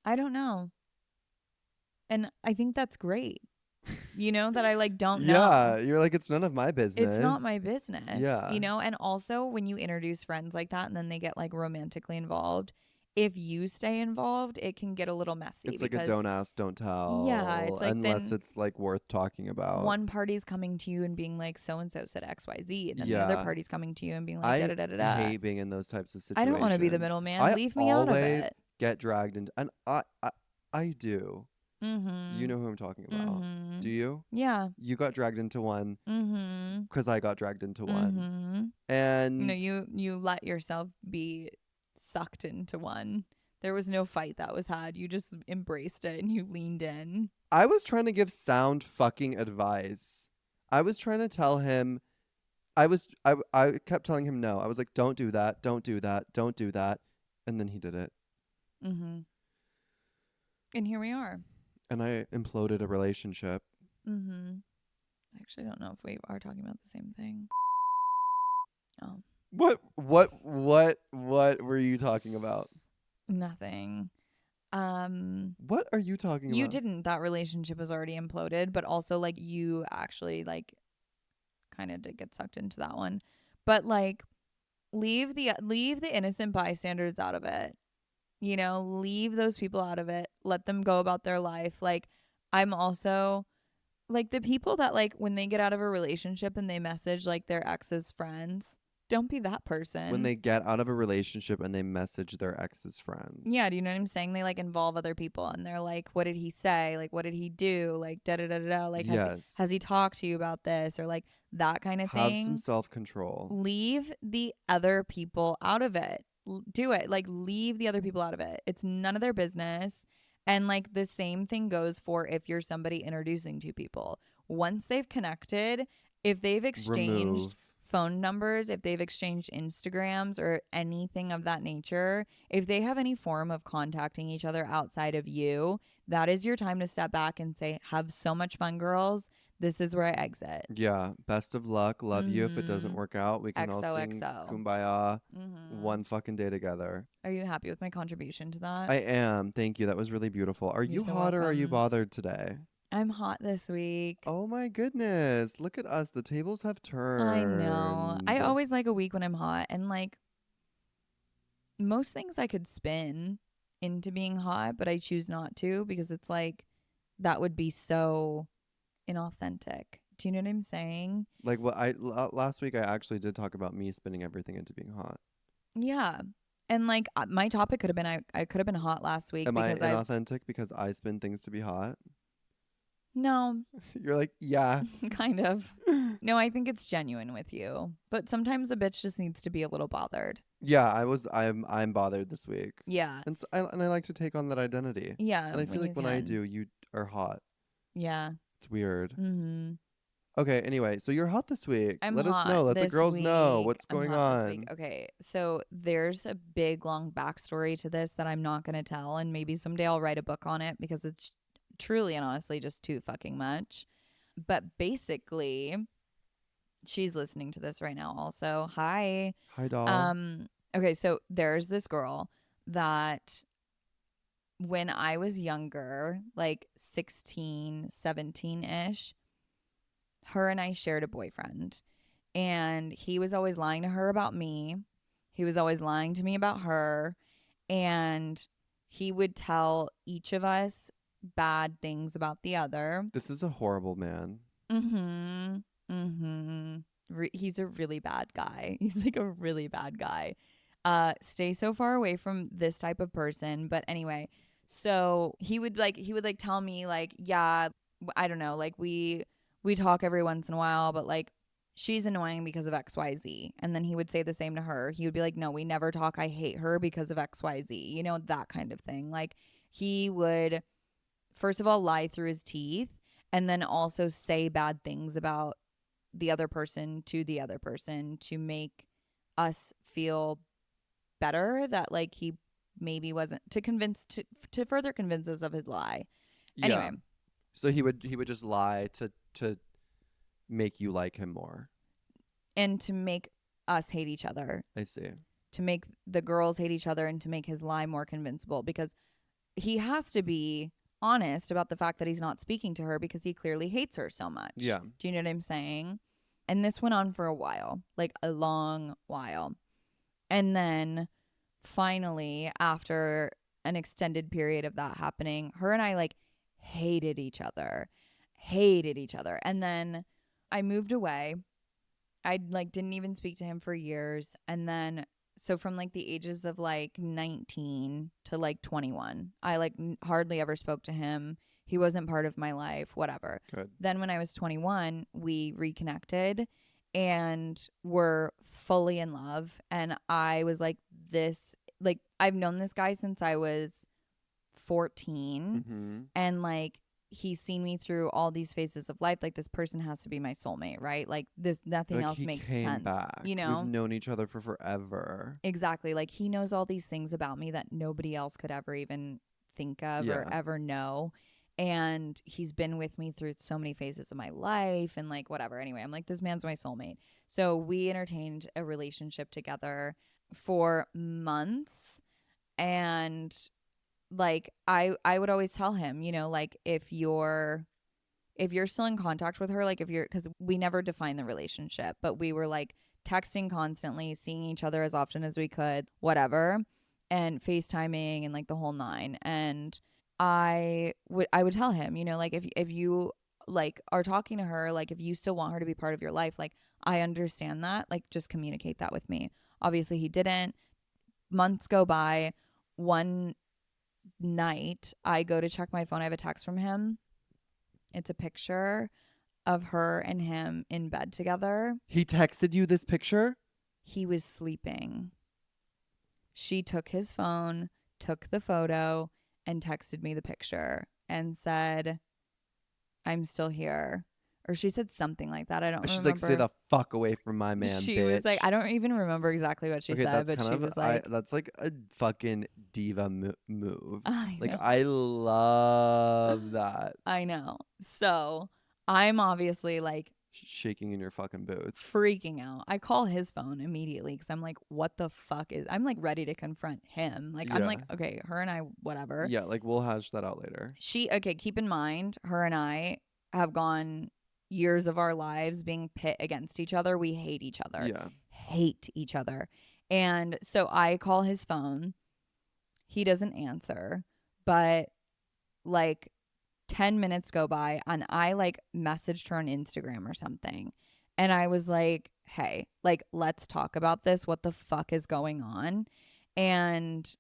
I don't know. And I think that's great. You know, that I like don't Yeah. know. You're like, it's none of my It's not business. my business, Yeah. you know? And also when you introduce friends like that and then they get like romantically involved, if you stay involved, it can get a little messy It's like a don't because ask, don't yeah, tell, it's like unless then it's like worth talking about. one party's coming to you and being like so and so said XYZ, and then the other Yeah. party's coming to you and being like da I da da da da. hate being in those types of I don't want to be the situations. middleman. I Leave me out of always it. get dragged into, and I do. You Mhm. know who I'm talking about. Do Mhm. you? Yeah. You got dragged into one Mhm. because I got dragged into one. Mhm. You know, And you let yourself be sucked into one. There was no fight that was had. You just embraced it and you leaned in. I was trying to give sound fucking advice. I was trying to tell him I kept telling him no. I was like, don't do that, don't do that, don't do that. And then he did it. Mhm. And here we are. And I imploded a relationship. Mhm. I actually don't know if we are talking about the same thing. Oh, What were you talking about? nothing. What are you talking You about? didn't. That relationship was already imploded, but also like you actually like kind of did get sucked into that one. But like leave the innocent bystanders out of it. You know, leave those people out of it. Let them go about their life. Like I'm also like the people that like when they get out of a relationship and they message like their ex's friends, don't be that When person. they get out of a relationship and they message their ex's Yeah, friends. do you know what I'm saying? They like involve other people and they're like, what did he say? Like, what did he do? Like, da da da da da. Like, has Yes. he talked to you about this or like that kind of Have some thing? self-control. Leave the other people out of it. Do it. Like, leave the other people out of it. It's none of their business. And like the same thing goes for if you're somebody introducing two people. Once they've connected, if they've exchanged Remove. phone numbers, if they've exchanged Instagrams or anything of that nature, if they have any form of contacting each other outside of you, that is your time to step back and say, have so much fun, girls. This is where I exit. Yeah. Best of luck. Love you. If it doesn't Mm-hmm. work out, we can all sing XOXO. Kumbaya Mm-hmm. one fucking day together. Are you happy with my contribution to that? I am. Thank you. That was really beautiful. Are You're you so hot or are you welcome. bothered today? I'm hot this week. Oh my goodness. Look at us. The tables have I know. I turned. always like a week when I'm hot. And like most things I could spin into being hot, but I choose not to because it's like that would be so inauthentic. Do you know what I'm saying? Like last week I actually did talk about me spinning everything into being hot. Yeah. And like my topic could have been I could have been hot last week Am I because I've inauthentic because I spin things to be hot? no, You're like, yeah. kind of. No, I think it's genuine with you. But sometimes a bitch just needs to be a little bothered. Yeah, I'm bothered this week. Yeah. And I like to take on that identity. Yeah, And I feel when you like when I can. do, you are hot. Yeah. It's weird. Mhm. Okay, anyway, so you're hot this week. I'm Let us hot know. Let the this girls know week. what's I'm going hot this week. on. Okay. So there's a big long backstory to this that I'm not going to tell and maybe someday I'll write a book on it because it's truly and honestly just too fucking much. But basically, she's listening to this right now also. Hi. Hi, doll. Um okay, so there's this girl that when I was younger, like 16, 17-ish, her and I shared a boyfriend. And he was always lying to her about me. He was always lying to me about her. And he would tell each of us bad things about the other. This is a horrible man. Mm-hmm. Mm-hmm. He's a really bad guy. He's like a really bad guy. Stay so far away from this type of person. But anyway, so he would tell me like, yeah, I don't know, like we talk every once in a while, but like she's annoying because of XYZ. And then he would say the same to her. He would be like, no, we never talk. I hate her because of XYZ. You know, that kind of thing. Like he would first of all, lie through his teeth, and then also say bad things about the other person to the other person to make us feel better that like he maybe wasn't to further convince us of his lie. Yeah. Anyway, So he would just lie to make you like him more. and to make us hate each other, I see. to make the girls hate each other, and to make his lie more convincible, because he has to be honest about the fact that he's not speaking to her because he clearly hates her so much. Yeah. Do you know what I'm saying? And this went on for a while, like a long while. And then finally, after an extended period of that happening, her and I like hated each other, hated each other. And then I moved away. I like didn't even speak to him for years. And then so from like the ages of like 19 to like 21, I like hardly ever spoke to him. He wasn't part of my life, whatever. Good. Then when I was 21, we reconnected and were fully in love. And I was like, this, like, I've known this guy since I was 14. Mm-hmm. And like, he's seen me through all these phases of life. Like, this person has to be my soulmate, right? Like, this, nothing Like else he makes came sense, back. you We've know? known each other for forever. Exactly. Like, he knows all these things about me that nobody else could ever even think of or Yeah. ever know. And he's been with me through so many phases of my life and like whatever. Anyway, I'm like, this man's my soulmate. So we entertained a relationship together for months. And like, I would always tell him, you know, like, if you're still in contact with her, like if you're, because we never defined the relationship, but we were like texting constantly, seeing each other as often as we could, whatever, and FaceTiming and like the whole nine. And I would tell him, you know, like if you like are talking to her, like if you still want her to be part of your life, like I understand that, like just communicate that with me. Obviously he didn't. Months go by. One night I go to check my phone. I have a text from him. It's a picture of her and him in bed together. He texted you this picture? He was sleeping. She took his phone, took the photo, and texted me the picture and said, I'm still here. Or she said something like that. I don't She's like, stay remember. the fuck away from my man, She bitch. was like, I don't even remember exactly what she Okay, said, that's but kind she of was like, that's like a fucking diva move. I Like know. I love that. I know. So I'm obviously like Shaking in your fucking boots. freaking out. I call his phone immediately because I'm like, what the fuck is, I'm like ready to confront him. Like, I'm Yeah. like, okay, her and I, whatever. Yeah, like we'll hash that out later. Okay, keep in mind, her and I have gone years of our lives being pit against each other. We hate each other, Yeah. hate each other. And so I call his phone. He doesn't answer, but like 10 minutes go by and I like messaged her on Instagram or something. And I was like, hey, like, let's talk about this. What the fuck is going on? And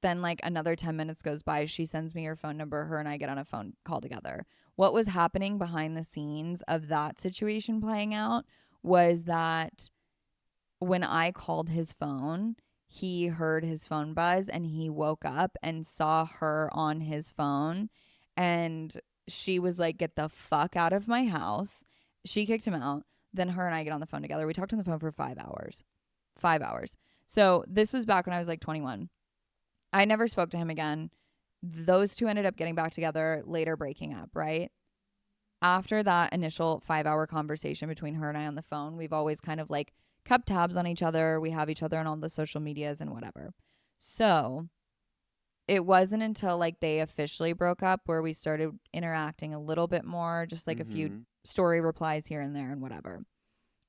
then like another 10 minutes goes by. She sends me her phone number. Her and I get on a phone call together. What was happening behind the scenes of that situation playing out was that when I called his phone, he heard his phone buzz and he woke up and saw her on his phone. And she was like, get the fuck out of my house. She kicked him out. Then her and I get on the phone together. We talked on the phone for 5 hours. 5 hours. So this was back when I was like 21. I never spoke to him again. Those two ended up getting back together, later breaking up, right? After that initial 5 hour conversation between her and I on the phone, we've always kind of like kept tabs on each other. We have each other on all the social medias and whatever. So it wasn't until like they officially broke up where we started interacting a little bit more, just like a few story replies here and there and whatever.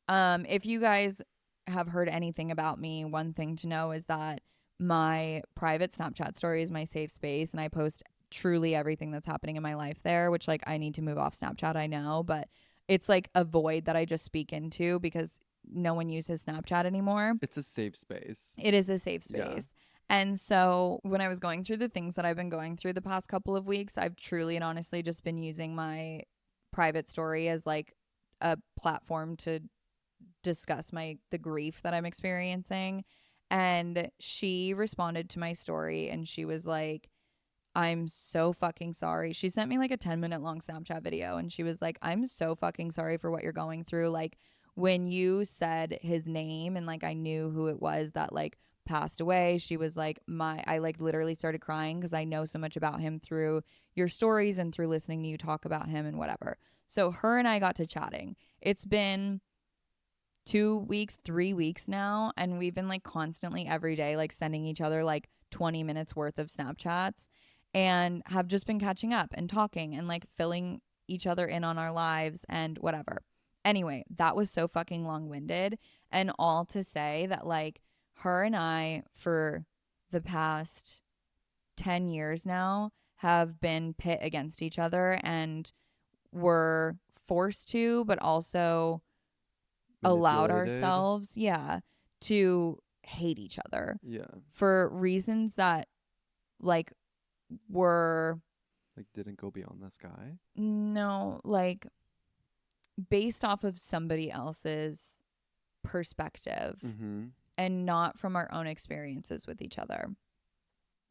If you guys have heard anything about me, one thing to know is that my private Snapchat story is my safe space and I post truly everything that's happening in my life there, which like I need to move off Snapchat, I know, but it's like a void that I just speak into because no one uses Snapchat anymore. It's a safe space. It is a safe Yeah. space. And so when I was going through the things that I've been going through the past couple of weeks, I've truly and honestly just been using my private story as like a platform to discuss the grief that I'm experiencing. And she responded to my story and she was like, I'm so fucking sorry. She sent me like a 10-minute long Snapchat video and she was like, I'm so fucking sorry for what you're going through. Like when you said his name and like I knew who it was that like passed away, she was like, I like literally started crying because I know so much about him through your stories and through listening to you talk about him and whatever. So her and I got to chatting. It's been 2 weeks, 3 weeks now, and we've been like constantly every day, like sending each other like 20 minutes worth of Snapchats and have just been catching up and talking and like filling each other in on our lives and whatever. Anyway, that was so fucking long winded. And all to say that, like, her and I, for the past 10 years now, have been pit against each other and were forced to, but also allowed Manipulated. ourselves, yeah, to hate each other Yeah. for reasons that like were Like didn't go beyond the sky. no, like based off of somebody else's perspective Mm-hmm. and not from our own experiences with each other.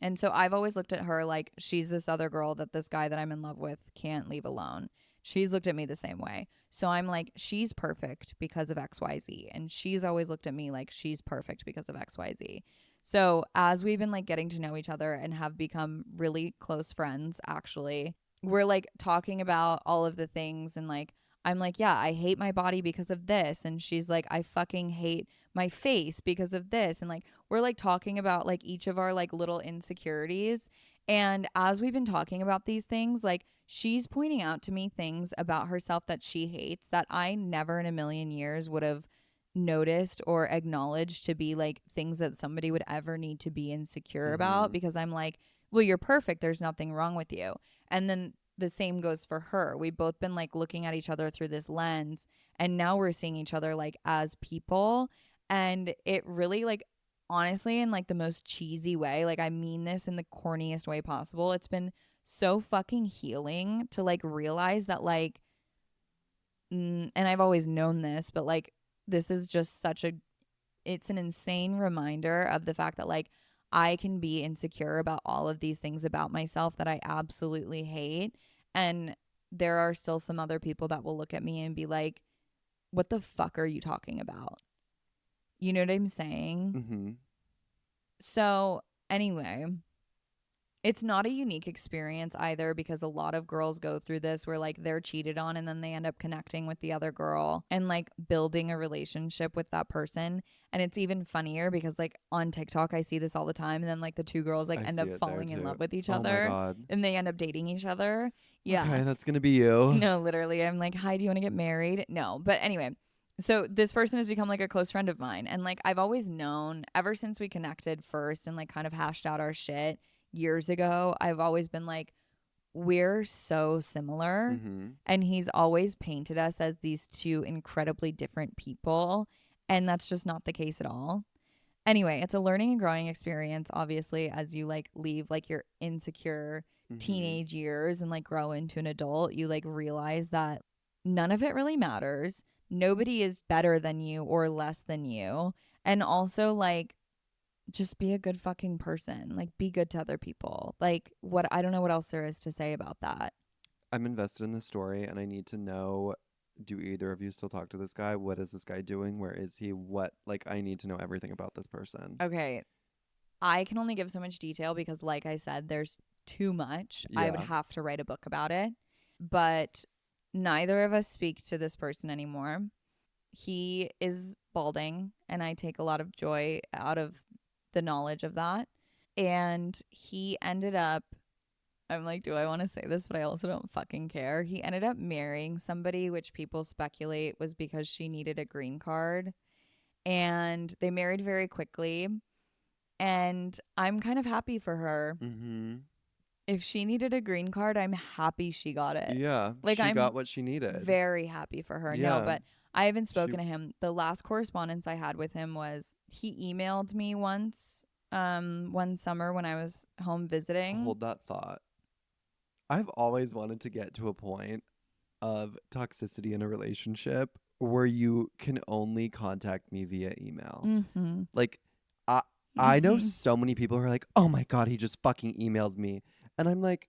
And so I've always looked at her like she's this other girl that this guy that I'm in love with can't leave alone. She's looked at me the same way. So I'm like, she's perfect because of XYZ. And she's always looked at me like she's perfect because of XYZ. So as we've been like getting to know each other and have become really close friends, actually, we're like talking about all of the things and like, I'm like, yeah, I hate my body because of this. And she's like, I fucking hate my face because of this. And like, we're like talking about like each of our like little insecurities. And as we've been talking about these things, like she's pointing out to me things about herself that she hates that I never in a million years would have noticed or acknowledged to be like things that somebody would ever need to be insecure about, Mm-hmm. because I'm like, well, you're perfect. There's nothing wrong with you. And then the same goes for her. We've both been like looking at each other through this lens, and now we're seeing each other like as people. And it really, like, honestly, in like the most cheesy way, like I mean this in the corniest way possible, it's been so fucking healing to like realize that like and I've always known this, but like this is just such a it's an insane reminder of the fact that like I can be insecure about all of these things about myself that I absolutely hate, and there are still some other people that will look at me and be like, what the fuck are you talking about? You know what I'm saying? Mm-hmm. So, anyway, it's not a unique experience either, because a lot of girls go through this where like they're cheated on and then they end up connecting with the other girl and like building a relationship with that person. And it's even funnier because like on TikTok I see this all the time, and then like the two girls like I end see up it there falling in too. love with each Oh my other god. and they end up dating each other. Yeah. Okay, that's gonna be you. No, literally. I'm like, "Hi, do you want to get married?" No. But anyway, so this person has become like a close friend of mine, and like I've always known ever since we connected first and like kind of hashed out our shit years ago, I've always been like, we're so similar. Mm-hmm. And he's always painted us as these two incredibly different people, and that's just not the case at all. Anyway, it's a learning and growing experience, obviously, as you like leave like your insecure Mm-hmm. teenage years and like grow into an adult. You like realize that none of it really matters. Nobody is better than you or less than you. And also, like, just be a good fucking person. Like, be good to other people. Like, what I don't know what else there is to say about that. I'm invested in the story and I need to know, do either of you still talk to this guy? What is this guy doing? Where is he? What, like, I need to know everything about this person. Okay. I can only give so much detail because, like I said, there's too much. I would Yeah. have to write a book about it. But neither of us speak to this person anymore. He is balding, and I take a lot of joy out of the knowledge of that. And he ended up, I'm like, do I want to say this? But I also don't fucking care. He ended up marrying somebody, which people speculate was because she needed a green card. And they married very quickly. And I'm kind of happy for her. Mm-hmm. If she needed a green card, I'm happy she got it. Yeah. Like, She I'm got what she needed. very happy for her. No, Yeah. but I haven't She spoken to him. The last correspondence I had with him was he emailed me once, one summer when I was home visiting. hold that thought. I've always wanted to get to a point of toxicity in a relationship where you can only contact me via email. Mm-hmm. Like I I know Mm-hmm. so many people who are like, "Oh my god, he just fucking emailed me." And I'm like,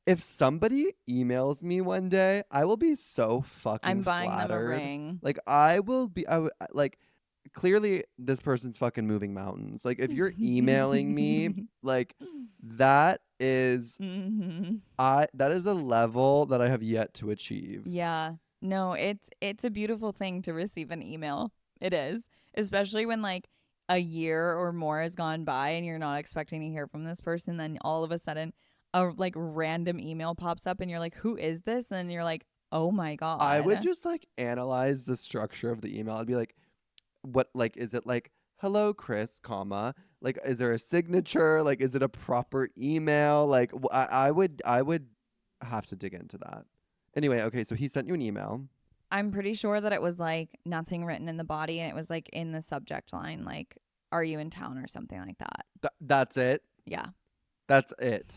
if somebody emails me one day, I will be so fucking I'm buying them a flattered. ring. Like I will be like clearly this person's fucking moving mountains. Like if you're emailing me, like that is Mhm. that is a level that I have yet to achieve. Yeah. No, it's a beautiful thing to receive an email. It is, especially when like a year or more has gone by and you're not expecting to hear from this person, then all of a sudden a like random email pops up and you're like, "Who is this?" And you're like, "Oh my I would god." just like analyze the structure of the email. I'd be like, what like is it like hello Chris, comma, like is there a signature? Like is it a proper email? Like I would have to dig into that. Anyway, okay, so he sent you an email. I'm pretty sure that it was like nothing written in the body and it was like in the subject line like, "Are you in town?" or something like that. That's it. Yeah. That's it.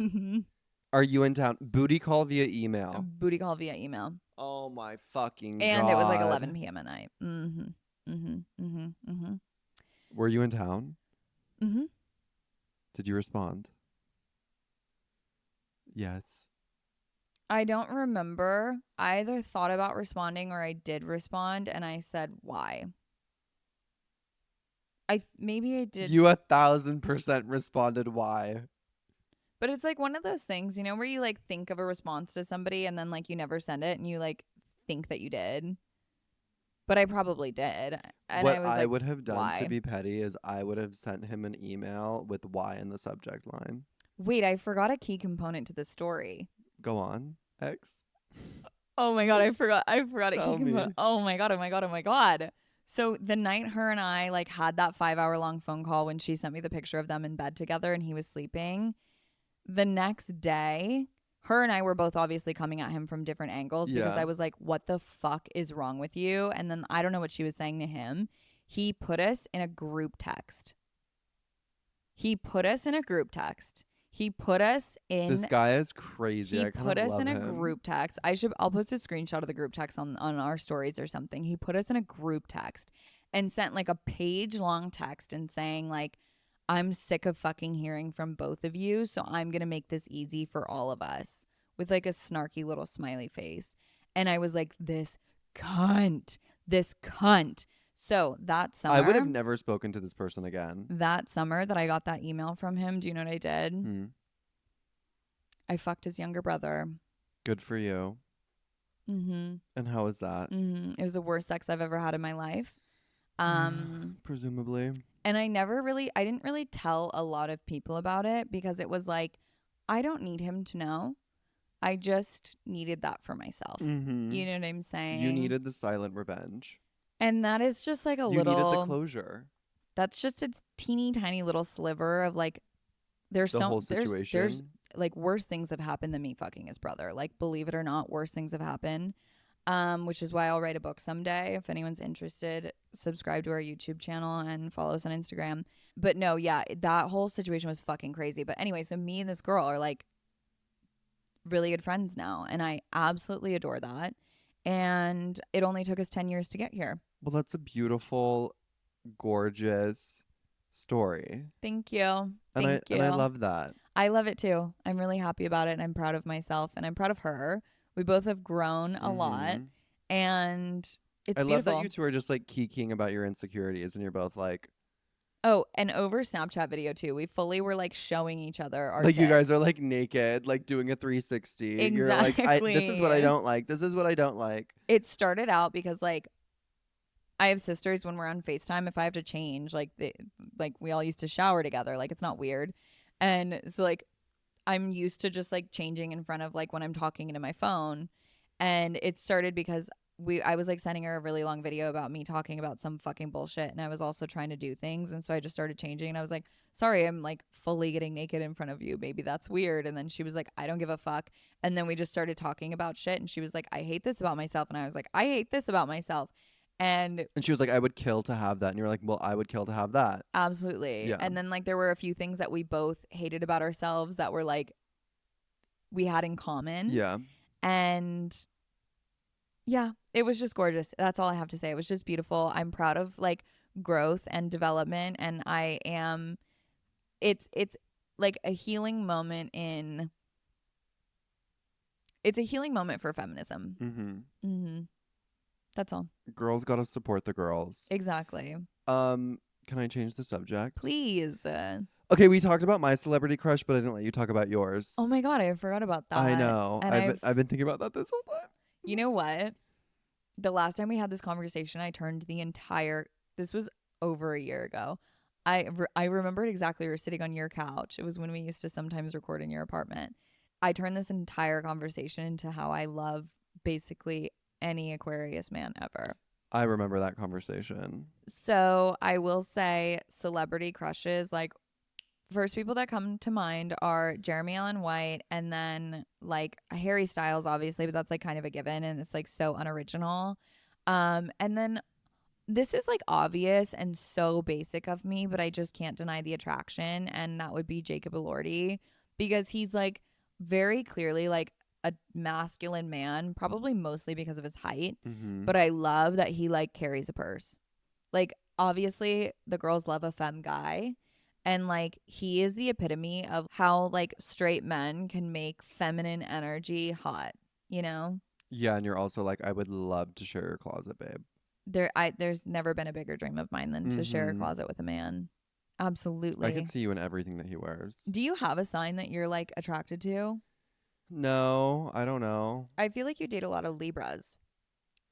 Are you in town? Booty call via email. Booty call via email. Oh my fucking And it was like god. 11 p.m. at night. Were you in town? Mhm. Did you respond? Yes. I don't remember. I either thought about responding or I did respond and I said why. Maybe I did, You 1,000% responded why. but it's like one of those things, you know, where you like think of a response to somebody and then like you never send it and you like think that you did. But I probably did. And What I was I like, would have done to why? be petty is I would have sent him an email with why in the subject line. Wait, I forgot a key component to the story. Go on, X. Oh my god, I forgot a key Tell component. me. Oh my god, oh my god, oh my god. So the night her and I like had that 5 hour long phone call when she sent me the picture of them in bed together and he was sleeping. The next day, her and I were both obviously coming at him from different angles because Yeah. I was like, "What the fuck is wrong with you?" And then I don't know what she was saying to him. He put us in a group text. He put us in a group text. He put us This in guy is crazy. he I kind put of us love in a him. group text. I'll post a screenshot of the group text on our stories or something. He put us in a group text and sent like a page long text and saying like, "I'm sick of fucking hearing from both of you, so I'm going to make this easy for all of us," with like a snarky little smiley face. And I was like, "This cunt. This cunt." So I would have never spoken to this person again. that summer that I got that email from him, do you know what I did? Hmm. I fucked his younger brother. Good for you. Mm-hmm. And how was that? It was the worst sex I've ever had in my life. Presumably. And I didn't really tell a lot of people about it because it was like, I don't need him to know. I just needed that for myself. Mm-hmm. You know what I'm You saying? needed the silent revenge. And that is just like a You needed the little, closure. that's just a teeny tiny little sliver of like, The whole there's situation. like worse things have happened than me fucking his brother. Like, believe it or not, worse things have happened. Which is why I'll write a book someday. If anyone's interested, subscribe to our YouTube channel and follow us on Instagram. But no, yeah, that whole situation was fucking crazy. But anyway, so me and this girl are like really good friends now, and I absolutely adore that. And it only took us 10 years to get here. Well, that's a beautiful, gorgeous story. Thank you. And I Thank and I you. love that. I love it too. I'm really happy about it and I'm proud of myself and I'm proud of her. We both have grown a lot Mhm. and I it's love that beautiful. you two are just like kikiing about your insecurities and you're both Oh, and over Snapchat video too. We fully were like showing each other our like you guys are tits. like naked, like doing a 360. You're like, I this is what I Exactly. don't like. This is what I don't like. It started out because like I have sisters when we're on FaceTime if I have to change like we all used to shower together. Like it's not weird. And so like I'm used to just like changing in front of like when I'm talking into my phone. And it started because I was like sending her a really long video about me talking about some fucking bullshit and I was also trying to do things and so I just started changing and I was like, "Sorry, I'm like fully getting naked in front of you. Maybe that's weird." And then she was like, "I don't give a fuck." And then we just started talking about shit and she was like, "I hate this about myself." And I was like, "I hate this about myself." And And she was like, I would kill to have that. And you were like, well, I would kill to have that. absolutely. Yeah. And then like there were a few things that we both hated about ourselves that were like we had in common. Yeah. And yeah, it was just gorgeous. That's all I have to say. It was just beautiful. I'm proud of like growth and development and I am it's like a healing moment in it's a healing moment for feminism. That's all. Girls gotta support the girls. Exactly. Can I change the subject? Please. Okay, we talked about my celebrity crush, but I didn't let you talk about yours. Oh my God, I forgot about that. I know. And I've been thinking about that this whole time. You know what? The last time we had this conversation, this was over a year ago. I remembered exactly we were sitting on your couch. It was when we used to sometimes record in your apartment. I turned this entire conversation into how I love basically any Aquarius man ever. I remember that conversation. So I will say celebrity crushes, like first people that come to mind are Jeremy Allen White and then like Harry Styles, obviously, but that's like kind of a given and it's like so unoriginal. And then this is like obvious and so basic of me, but I just can't deny the attraction. And that would be Jacob Elordi because he's like very clearly like a masculine man, probably mostly because of his height. But I love that he like carries a purse. Like obviously the girls love a femme guy. And like he is the epitome of how like straight men can make feminine energy hot, you know? Yeah, and you're also like, I would love to share your closet, babe. There's never been a bigger dream of mine than to share a closet with a man. Absolutely. I could see you in everything that he wears. Do you have a sign that you're like attracted to? No, I don't know. I feel like you date a lot of Libras.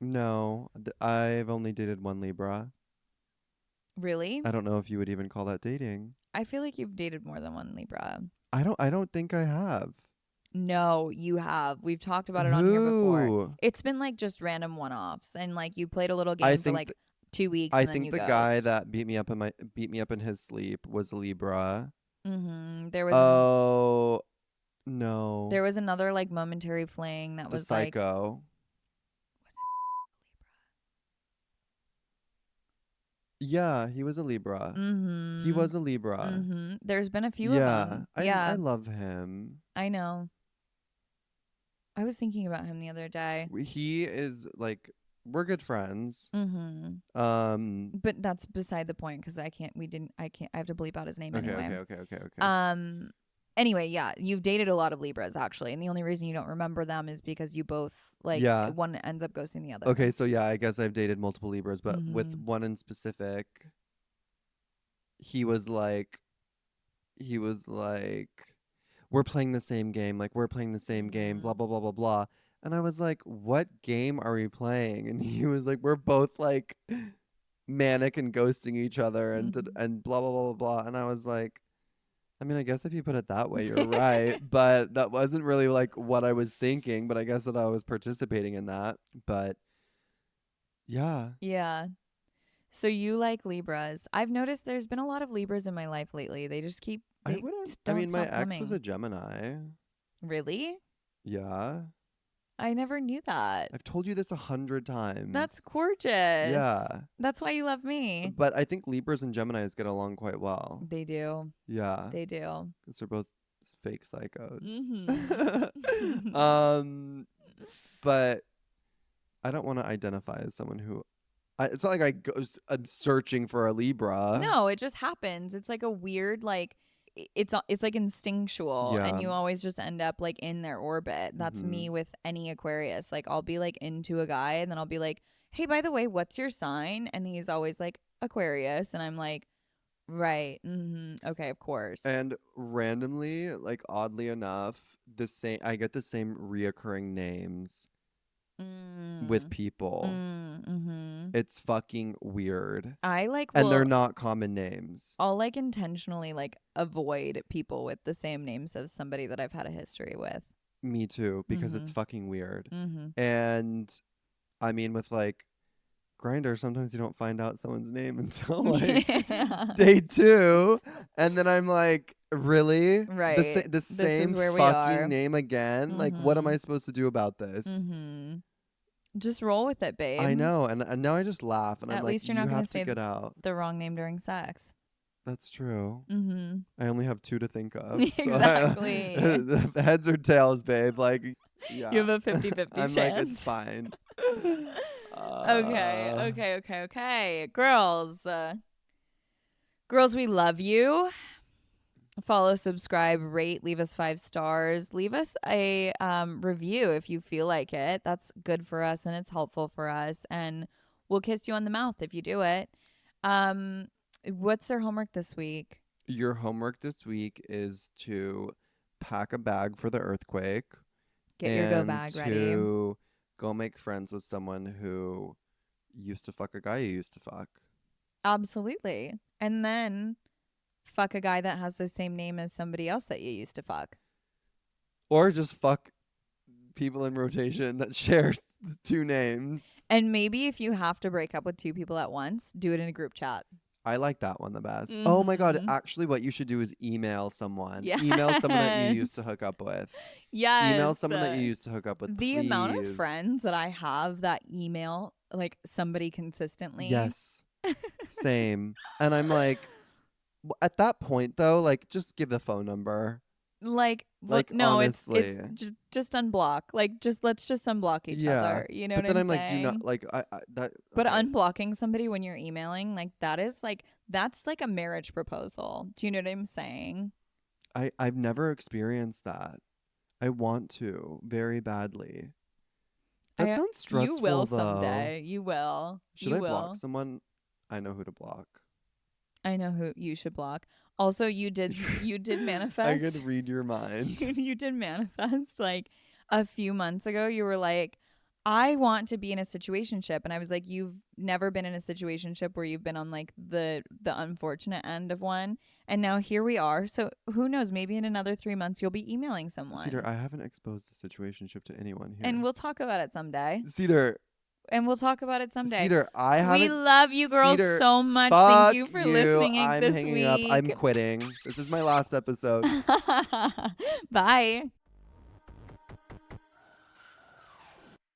No, I've only dated one Libra. Really? I don't know if you would even call that dating. I feel like you've dated more than one Libra. I don't think I have. No, you have. We've talked about it on here before. It's been like just random one-offs, and like you played a little game for like 2 weeks. I think the guy that beat me up in his sleep was a Libra. There was no. There was another like momentary fling that was like psycho. Yeah, he was a Libra. He was a Libra. There's been a few of them. I love him. I know. I was thinking about him the other day. He is like, we're good friends. But that's beside the point because I have to bleep out his name anyway. Okay. Anyway, yeah, you've dated a lot of Libras actually, and the only reason you don't remember them is because you both one ends up ghosting the other. Okay, so yeah, I guess I've dated multiple Libras, but with one in specific, he was like, we're playing the same game, blah blah blah blah blah. And I was like, what game are we playing? And he was like, we're both like manic and ghosting each other and blah blah blah blah blah. And I was like, I mean, I guess if you put it that way, you're right. But that wasn't really like what I was thinking. But I guess that I was participating in that. But yeah. Yeah. So you like Libras. I've noticed there's been a lot of Libras in my life lately. They just keep. My ex was a Gemini. Really? Yeah. I never knew that. I've told you this 100 times. That's gorgeous. Yeah. That's why you love me. But I think Libras and Geminis get along quite well. They do. Yeah. They do. Because they're both fake psychos. But I don't want to identify as someone who... it's not like I'm searching for a Libra. No, it just happens. It's like a weird, like... It's like instinctual, and you always just end up like in their orbit. That's me with any Aquarius. Like I'll be like into a guy, and then I'll be like, "Hey, by the way, what's your sign?" And he's always like Aquarius, and I'm like, "Right, okay, of course." And randomly, like oddly enough, I get the same reoccurring names with people. It's fucking weird. And they're not common names. I'll like intentionally like avoid people with the same names as somebody that I've had a history with. Me too, because it's fucking weird. And I mean, with like Grindr, sometimes you don't find out someone's name until like day 2, and then I'm like, really? Right. The same fucking name again? Like, what am I supposed to do about this? Just roll with it, babe. I know, and now I just laugh, and At I'm like, least you're not you gonna have to get out. The wrong name during sex. That's true. I only have 2 to think of. Exactly. So heads or tails, babe. Like, yeah. You have a 50-50 I'm chance. like, it's fine. Okay. Girls, we love you. Follow, subscribe, rate, leave us 5 stars, leave us a review if you feel like it. That's good for us and it's helpful for us. And we'll kiss you on the mouth if you do it. Um, what's their homework this week? Your homework this week is to pack a bag for the earthquake Get your go and bag ready. to go make friends with someone who used to fuck a guy you used to fuck. Absolutely. And then fuck a guy that has the same name as somebody else that you used to fuck. Or just fuck people in rotation that share 2 names. And maybe if you have to break up with 2 people at once, do it in a group chat. I like that one the best. Oh my God. Mm-hmm. Actually, what you should do is email someone. Yes. Email someone that you used to hook up with. Email Yes. someone that you used to hook up with, The amount of please. friends that I have that email like somebody consistently. Yes. Same. And I'm like, at that point though, like just give the phone number. Like no, honestly. it's just unblock. Like let's just unblock each other. You know but what then I'm I'm like, saying? do not like I that. But Okay. unblocking somebody when you're emailing, like that's like a marriage proposal. Do you know what I'm saying? I've never experienced that. I want to very badly. That sounds stressful. You will though. someday. You will. Should You I will. block someone? I know who to block. I know who you should block. Also, you did manifest. I could read your mind. You did manifest like a few months ago. You were like, I want to be in a situationship, and I was like, you've never been in a situationship where you've been on like the unfortunate end of one, and now here we are. So who knows? Maybe in another 3 months you'll be emailing someone. Cedar, I haven't exposed the situationship to anyone here. And we'll talk about it someday. Cedar. And we'll talk about it someday. Cedar, I haven't. We love you girls Cedar, so much. Fuck Thank you for listening I'm this hanging week. up. I'm quitting. This is my last episode. Bye.